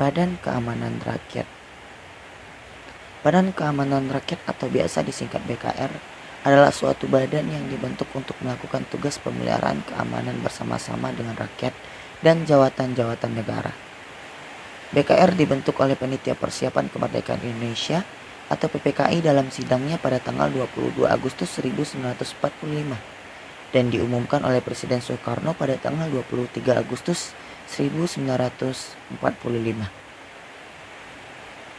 Badan Keamanan Rakyat. Badan Keamanan Rakyat atau biasa disingkat BKR adalah suatu badan yang dibentuk untuk melakukan tugas pemeliharaan keamanan bersama-sama dengan rakyat dan jawatan-jawatan negara. BKR dibentuk oleh Panitia Persiapan Kemerdekaan Indonesia atau PPKI dalam sidangnya pada tanggal 22 Agustus 1945 dan diumumkan oleh Presiden Soekarno pada tanggal 23 Agustus 1945.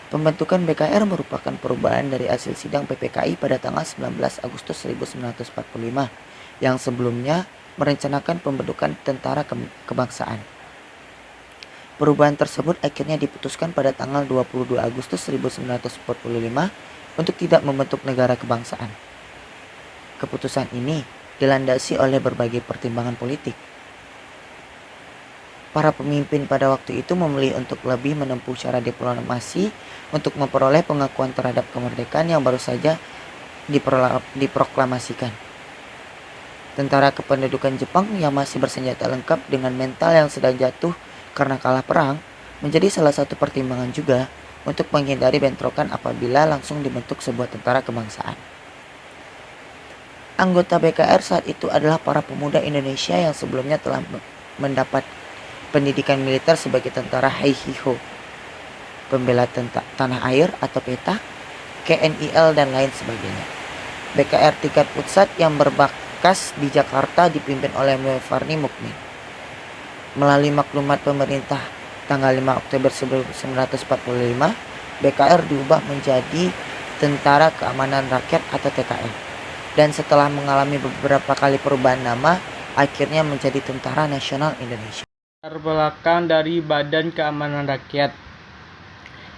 Pembentukan BKR merupakan perubahan dari hasil sidang PPKI pada tanggal 19 Agustus 1945 yang sebelumnya merencanakan pembentukan tentara kebangsaan. Perubahan tersebut akhirnya diputuskan pada tanggal 22 Agustus 1945 untuk tidak membentuk negara kebangsaan. Keputusan ini dilandasi oleh berbagai pertimbangan politik. Para pemimpin pada waktu itu memilih untuk lebih menempuh cara diplomasi untuk memperoleh pengakuan terhadap kemerdekaan yang baru saja diproklamasikan. Tentara kependudukan Jepang yang masih bersenjata lengkap dengan mental yang sedang jatuh karena kalah perang menjadi salah satu pertimbangan juga untuk menghindari bentrokan apabila langsung dibentuk sebuah tentara kebangsaan. Anggota BKR saat itu adalah para pemuda Indonesia yang sebelumnya telah mendapat pendidikan militer sebagai tentara Heihiho, pembela tanah air atau PETA, KNIL dan lain sebagainya. BKR tingkat pusat yang berbakas di Jakarta dipimpin oleh Mufarni Mukmin. Melalui maklumat pemerintah tanggal 5 Oktober 1945, BKR diubah menjadi Tentara Keamanan Rakyat atau TKR. Dan setelah mengalami beberapa kali perubahan nama, akhirnya menjadi Tentara Nasional Indonesia. Latar belakang dari Badan Keamanan Rakyat.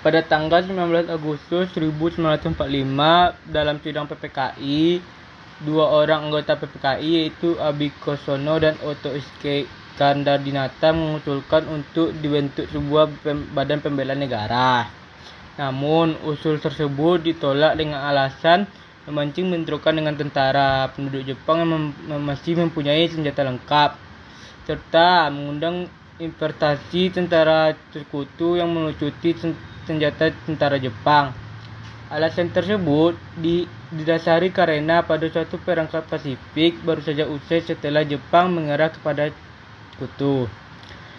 Pada tanggal 19 Agustus 1945 dalam sidang PPKI, dua orang anggota PPKI yaitu Abikosono dan Otto Iskandardinata mengusulkan untuk dibentuk sebuah badan pembela negara. Namun usul tersebut ditolak dengan alasan memancing bentrokan dengan tentara penduduk Jepang yang masih mempunyai senjata lengkap, serta mengundang investasi tentara sekutu yang melucuti senjata tentara Jepang. Alasan tersebut didasari karena pada suatu perang Pasifik baru saja usai setelah Jepang mengerah kepada sekutu.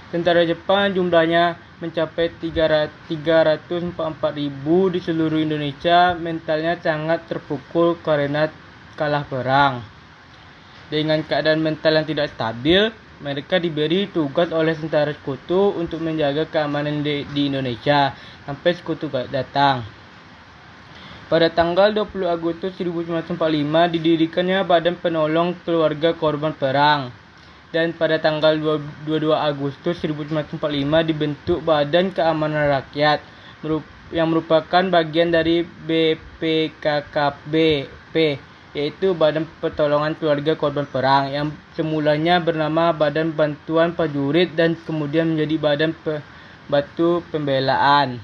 Tentara Jepang jumlahnya mencapai 344.000 di seluruh Indonesia mentalnya sangat terpukul karena kalah perang. Dengan keadaan mental yang tidak stabil, mereka diberi tugas oleh tentara sekutu untuk menjaga keamanan di Indonesia sampai sekutu datang. Pada tanggal 20 Agustus 1945 didirikannya Badan Penolong Keluarga Korban Perang. Dan pada tanggal 22 Agustus 1945 dibentuk Badan Keamanan Rakyat yang merupakan bagian dari BPKKBP, yaitu Badan Pertolongan Keluarga Korban Perang yang semulanya bernama Badan Bantuan Prajurit dan kemudian menjadi Badan Batu Pembelaan.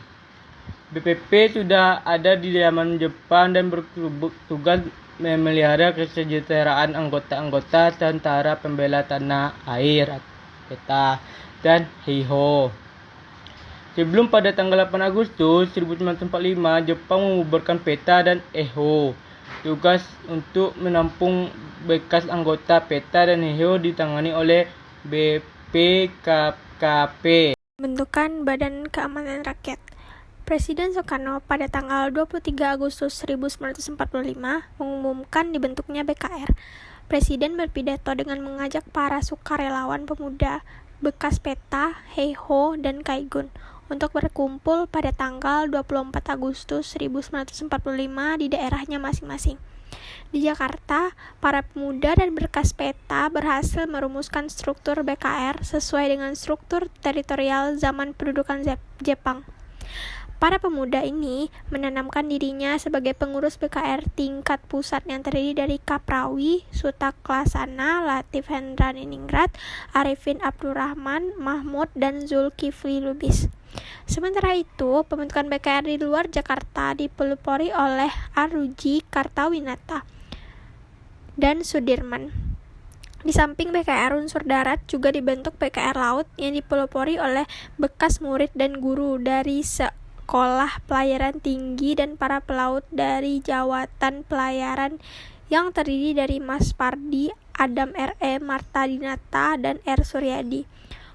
BPP sudah ada di zaman Jepang dan bertugas memelihara kesejahteraan anggota-anggota Tentara Pembela Tanah Air PETA dan Heiho. Sebelum pada tanggal 8 Agustus 1945 Jepang membubarkan PETA dan Heiho. Tugas untuk menampung bekas anggota PETA dan Heiho ditangani oleh BPKKP. Bentukan Badan Keamanan Rakyat. Presiden Soekarno pada tanggal 23 Agustus 1945 mengumumkan dibentuknya BKR. Presiden berpidato dengan mengajak para sukarelawan pemuda bekas PETA, Heiho, dan Kaigun untuk berkumpul pada tanggal 24 Agustus 1945 di daerahnya masing-masing. Di Jakarta, para pemuda dan bekas PETA berhasil merumuskan struktur BKR sesuai dengan struktur teritorial zaman pendudukan Jepang. Para pemuda ini menanamkan dirinya sebagai pengurus BKR tingkat pusat yang terdiri dari Kaprawi, Sutaklasana, Latif Hendra-Niningrat, Arifin Abdurrahman, Mahmud, dan Zulkifli Lubis. Sementara itu, pembentukan BKR di luar Jakarta dipelopori oleh Aruji Kartawinata dan Sudirman. Di samping BKR unsur darat, juga dibentuk BKR laut yang dipelopori oleh bekas murid dan guru dari sekolah pelayaran tinggi dan para pelaut dari jawatan pelayaran yang terdiri dari Mas Pardi, Adam R.E., Marta Dinata, dan R. Suryadi.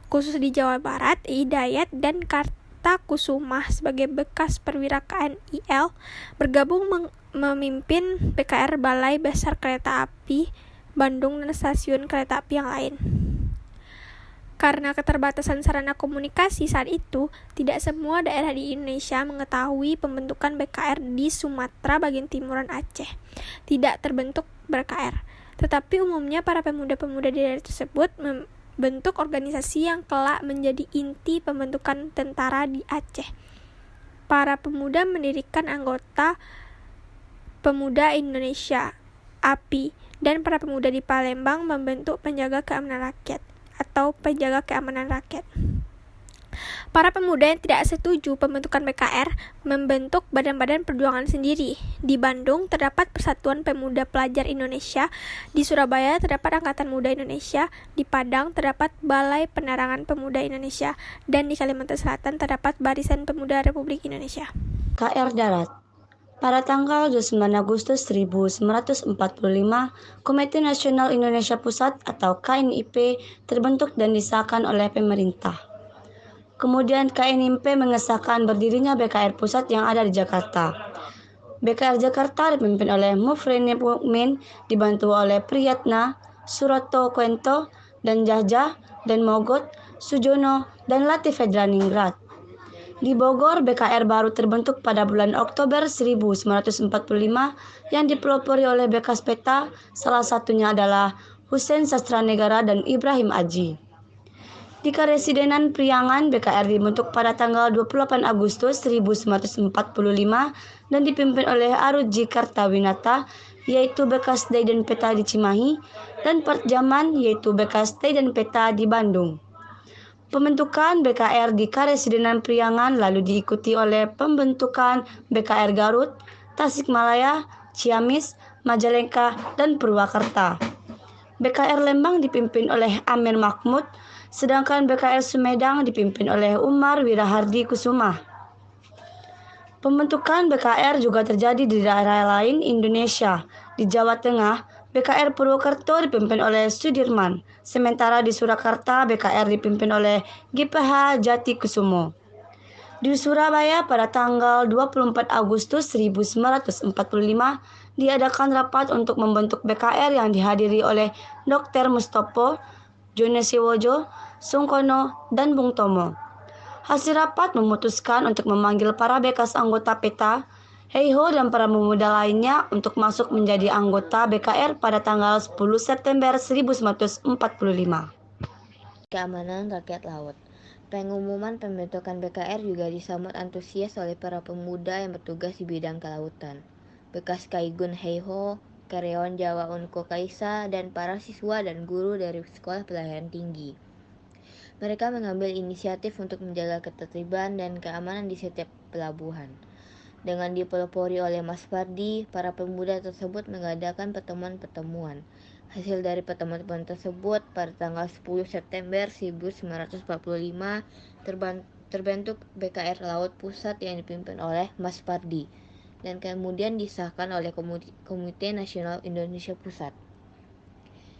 Khusus di Jawa Barat, Hidayat dan Kartakusumah sebagai bekas perwira KNIL bergabung memimpin BKR Balai Besar Kereta Api Bandung dan stasiun kereta api yang lain. Karena keterbatasan sarana komunikasi saat itu, tidak semua daerah di Indonesia mengetahui pembentukan BKR di Sumatera bagian timuran Aceh. Tidak terbentuk BKR, tetapi umumnya para pemuda-pemuda di daerah tersebut membentuk organisasi yang kelak menjadi inti pembentukan tentara di Aceh. Para pemuda mendirikan anggota Pemuda Indonesia, API, dan para pemuda di Palembang membentuk Penjaga Keamanan Rakyat atau Penjaga Keamanan Rakyat. Para pemuda yang tidak setuju pembentukan BKR membentuk badan-badan perjuangan sendiri. Di Bandung terdapat Persatuan Pemuda Pelajar Indonesia, di Surabaya terdapat Angkatan Muda Indonesia, di Padang terdapat Balai Penerangan Pemuda Indonesia, dan di Kalimantan Selatan terdapat Barisan Pemuda Republik Indonesia. KR Darat. Pada tanggal 29 Agustus 1945, Komite Nasional Indonesia Pusat atau KNIP terbentuk dan disahkan oleh pemerintah. Kemudian KNIP mengesahkan berdirinya BKR Pusat yang ada di Jakarta. BKR Jakarta dipimpin oleh Mufrene Mukmin, dibantu oleh Priyatna, Suroto Kwento, dan Jahjah, dan Mogot, Sujono, dan Latif Edraningrat. Di Bogor, BKR baru terbentuk pada bulan Oktober 1945 yang dipelopori oleh bekas peta, salah satunya adalah Hussein Sastranegara dan Ibrahim Aji. Di Karesidenan Priangan, BKR dibentuk pada tanggal 28 Agustus 1945 dan dipimpin oleh Aruji Kartawinata, yaitu bekas Dai dan Peta di Cimahi, dan Pertjaman, yaitu bekas Dai dan Peta di Bandung. Pembentukan BKR di Karesidenan Priangan lalu diikuti oleh pembentukan BKR Garut, Tasikmalaya, Ciamis, Majalengka, dan Purwakarta. BKR Lembang dipimpin oleh Amir Mahmud, sedangkan BKR Sumedang dipimpin oleh Umar Wirahardi Kusuma. Pembentukan BKR juga terjadi di daerah lain Indonesia. Di Jawa Tengah, BKR Purwokerto dipimpin oleh Sudirman, sementara di Surakarta BKR dipimpin oleh GPH Jati Kusumo. Di Surabaya pada tanggal 24 Agustus 1945 diadakan rapat untuk membentuk BKR yang dihadiri oleh Dr. Mustopo, Jonesiwojo, Sungkono, dan Bung Tomo. Hasil rapat memutuskan untuk memanggil para bekas anggota PETA, Heiho, dan para pemuda lainnya untuk masuk menjadi anggota BKR pada tanggal 10 September 1945. Keamanan Rakyat Laut. Pengumuman pembentukan BKR juga disambut antusias oleh para pemuda yang bertugas di bidang kelautan. Bekas Kaigun Heiho, karyawan Jawa Unko Kaisa, dan para siswa dan guru dari Sekolah Pelayaran Tinggi. Mereka mengambil inisiatif untuk menjaga ketertiban dan keamanan di setiap pelabuhan. Dengan dipelopori oleh Mas Pardi, para pemuda tersebut mengadakan pertemuan-pertemuan. Hasil dari pertemuan tersebut, pada tanggal 10 September 1945 terbentuk BKR Laut Pusat yang dipimpin oleh Mas Pardi dan kemudian disahkan oleh Komite Nasional Indonesia Pusat.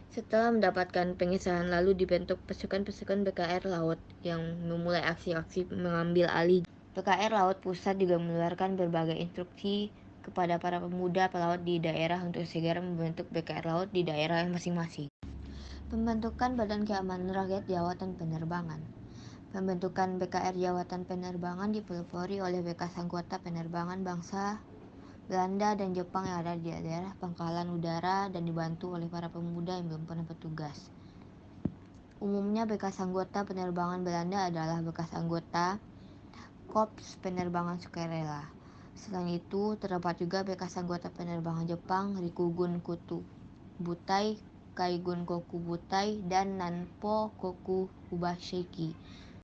Setelah mendapatkan pengesahan, lalu dibentuk pasukan-pasukan BKR Laut yang memulai aksi-aksi mengambil alih. BKR Laut Pusat juga mengeluarkan berbagai instruksi kepada para pemuda pelaut di daerah untuk segera membentuk BKR Laut di daerah masing-masing. Pembentukan Badan Keamanan Rakyat Jawatan Penerbangan. Pembentukan BKR Jawatan Penerbangan dipelopori oleh bekas anggota penerbangan bangsa Belanda dan Jepang yang ada di daerah pangkalan udara dan dibantu oleh para pemuda yang belum pernah bertugas. Umumnya bekas anggota penerbangan Belanda adalah bekas anggota Korps Penerbangan Sukarela. Selain itu, terdapat juga bekas anggota penerbangan Jepang Rikugun Kutu Butai, Kaigun Koku Butai, dan Nanpo Koku Ubashiki.